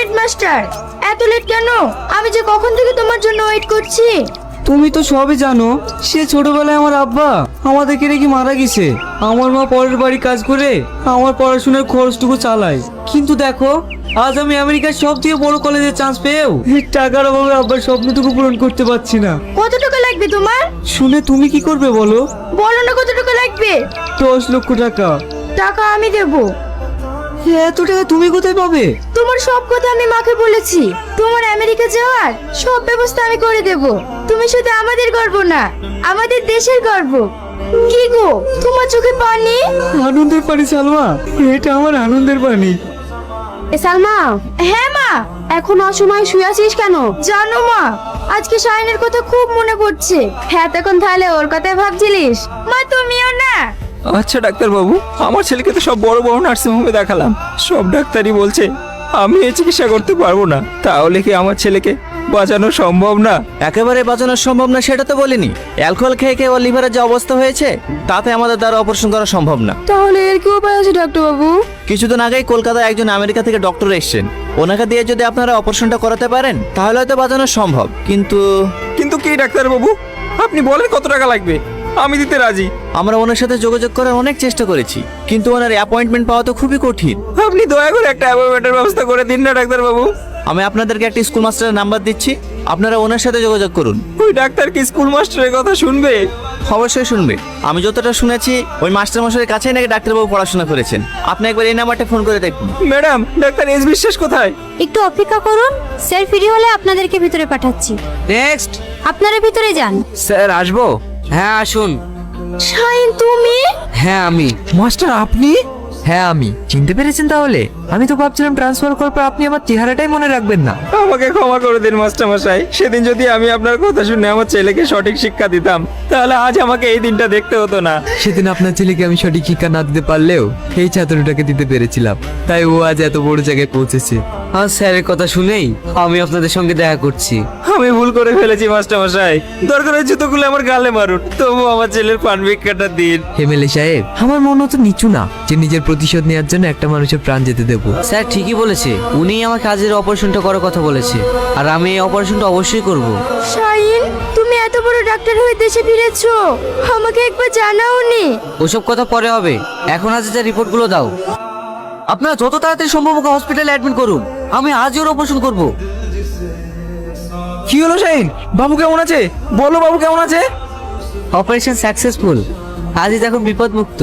Headmaster, এত late কেন? আমি যে কখন থেকে তোমার জন্য ওয়েট করছি। তুমি তো সবই জানো, সে ছোটবেলায় আমার আব্বা আমাদেরকে রেখে মারা গেছে। আমার মা পরের বাড়ি কাজ করে আমার পড়াশোনার খরচটুকু চালায়। কিন্তু দেখো, আজ আমি আমেরিকার সব থেকে বড় কলেজে চান্স পেয়েও এই টাকার অভাবে আব্বার স্বপ্নটুকু পূরণ করতে পারছি না। কত টাকা লাগবে তোমার? শুনে তুমি কি করবে বলো? বলো না কত টাকা লাগবে। 10 লক্ষ টাকা। টাকা আমি দেবো। এত টাকা তুমি কোথায় পাবে? তোমার সব কথা আমি মাকে বলেছি। তোমার আমেরিকা যাওয়ার সব ব্যবস্থা আমি করে দেব। তুমি শুধু আমাদের গর্ব না, আমাদের দেশের গর্ব। কি গো, তোমার চোখে পানি? আনন্দের পানি সালমা, এটা আমার আনন্দের পানি। সালমা। হ্যাঁ মা। এখন অসময়ে শুয়ে আছিস কেন? জানো মা, আজকে শাহিনের কথা খুব মনে পড়ছে। হ্যাঁ, তখন তাহলে ওর কথাই ভাবছিলিস? মা তুমিও না? আচ্ছা ডাক্তার বাবু, আমার ছেলেকে তো সব বড় বড় নার্সিং হোমে দেখালাম, সব ডাক্তারই বলছে আমি এই চিকিৎসা করতে পারবো না। তাহলে কি আমার ছেলেকে বাঁচানো সম্ভব না? একেবারে বাঁচানো সম্ভব না সেটা তো বলিনি। অ্যালকোহল খেয়ে খেয়ে ওর লিভারের যে অবস্থা হয়েছে, তাতে আমাদের দ্বারা অপারেশন করা সম্ভব না। তাহলে এর কি উপায় আছে ডাক্তার বাবু? কিছুদিন আগেই কলকাতায় একজন আমেরিকা থেকে ডক্টর এসেছেন। ওনাকে দিয়ে যদি আপনারা অপারেশনটা করাতে পারেন তাহলে হয়তো বাঁচানো সম্ভব। কিন্তু কি ডাক্তার বাবু, আপনি বলেন কত টাকা লাগবে, আমি দিতে রাজি। আমরা ওনার সাথে যোগাযোগ করার অনেক চেষ্টা করেছি, কিন্তু ওনার অ্যাপয়েন্টমেন্ট পাওয়া তো খুবই কঠিন। আপনি দয়া করে একটা অ্যাপয়েন্টমেন্টের ব্যবস্থা করে দিন না ডাক্তার বাবু। আমি আপনাদেরকে একটা স্কুল মাস্টারের নাম্বার দিচ্ছি, আপনারা ওনার সাথে যোগাযোগ করুন। ওই ডাক্তার কি স্কুল মাস্টারের কথা শুনবে? অবশ্যই শুনবে। আমি যতটা শুনেছি ওই মাস্টার মশাইয়ের কাছেই নাকি ডাক্তারবাবু পড়াশোনা করেছেন। আপনি একবার এই নাম্বারটা ফোন করে দেখুন। ম্যাডাম, ডাক্তার এস বিশ্বাস কোথায়? একটু অপেক্ষা করুন, স্যার ফ্রি হলে আপনাদেরকে ভিতরে পাঠাচ্ছি। নেক্সট। আপনারা ভিতরে যান। স্যার আসবো? হ্যাঁ আসুন। শাহিন তুমি? হ্যাঁ আমি। মাস্টার আপনি? হ্যাঁ আমি। চিনতে পেরেছেন তাহলে? আমি তো ভাবছিলাম ট্রান্সফার করার পর আপনি আমার চেহারাটাই মনে রাখবেন না। আমাকে ক্ষমা করে দিন মাস্টার মশাই। সেদিন যদি আমি আপনার কথা শুনে আমার ছেলেকে সঠিক শিক্ষা দিতাম, তাহলে আজ আমাকে এই দিনটা দেখতে হতো না। সেদিন আপনার ছেলেকে আমি সঠিক শিক্ষা না দিতে পারলেও এই ছাত্রটাকে দিতে পেরেছিলাম, তাই ও আজ এত বড় জায়গায় পৌঁছেছে। আজ স্যারের কথা শুনেই আমি আপনাদের সঙ্গে দেখা করছি। আমি ভুল করে ফেলেছি মাস্টার মশাই। দরকার হয় জুতোগুলো আমার গালে মারুন, তবু আমার ছেলের পান ভিক্ষাটা দিন। এমএলএ সাহেব, আমার মন তো নিচু না যে নিজের প্রতিশোধ নেওয়ার জন্য একটা মানুষের প্রাণ যেতে দেবো। স্যার ঠিকই বলেছে, উনিই আমাকে কাজের অপারেশনটা করার কথা বলেছে, আর আমি এই অপারেশনটা অবশ্যই করব। শাহিন, তুমি এত বড় ডাক্তার হয়ে দেশে ফিরেছো, আমাকে একবার জানাওনি? ওসব কথা পরে হবে, এখন আজ যা রিপোর্টগুলো দাও। আপনারা যত তাড়াতাড়ি সম্ভব ওকে হসপিটালে অ্যাডমিট করুন, আমি আজই ওর অপারেশন করব। কি হলো শাহিন? বাবু কেমন আছে? বলো বাবু কেমন আছে? অপারেশন সাকসেসফুল, আজই এখন বিপদ মুক্ত।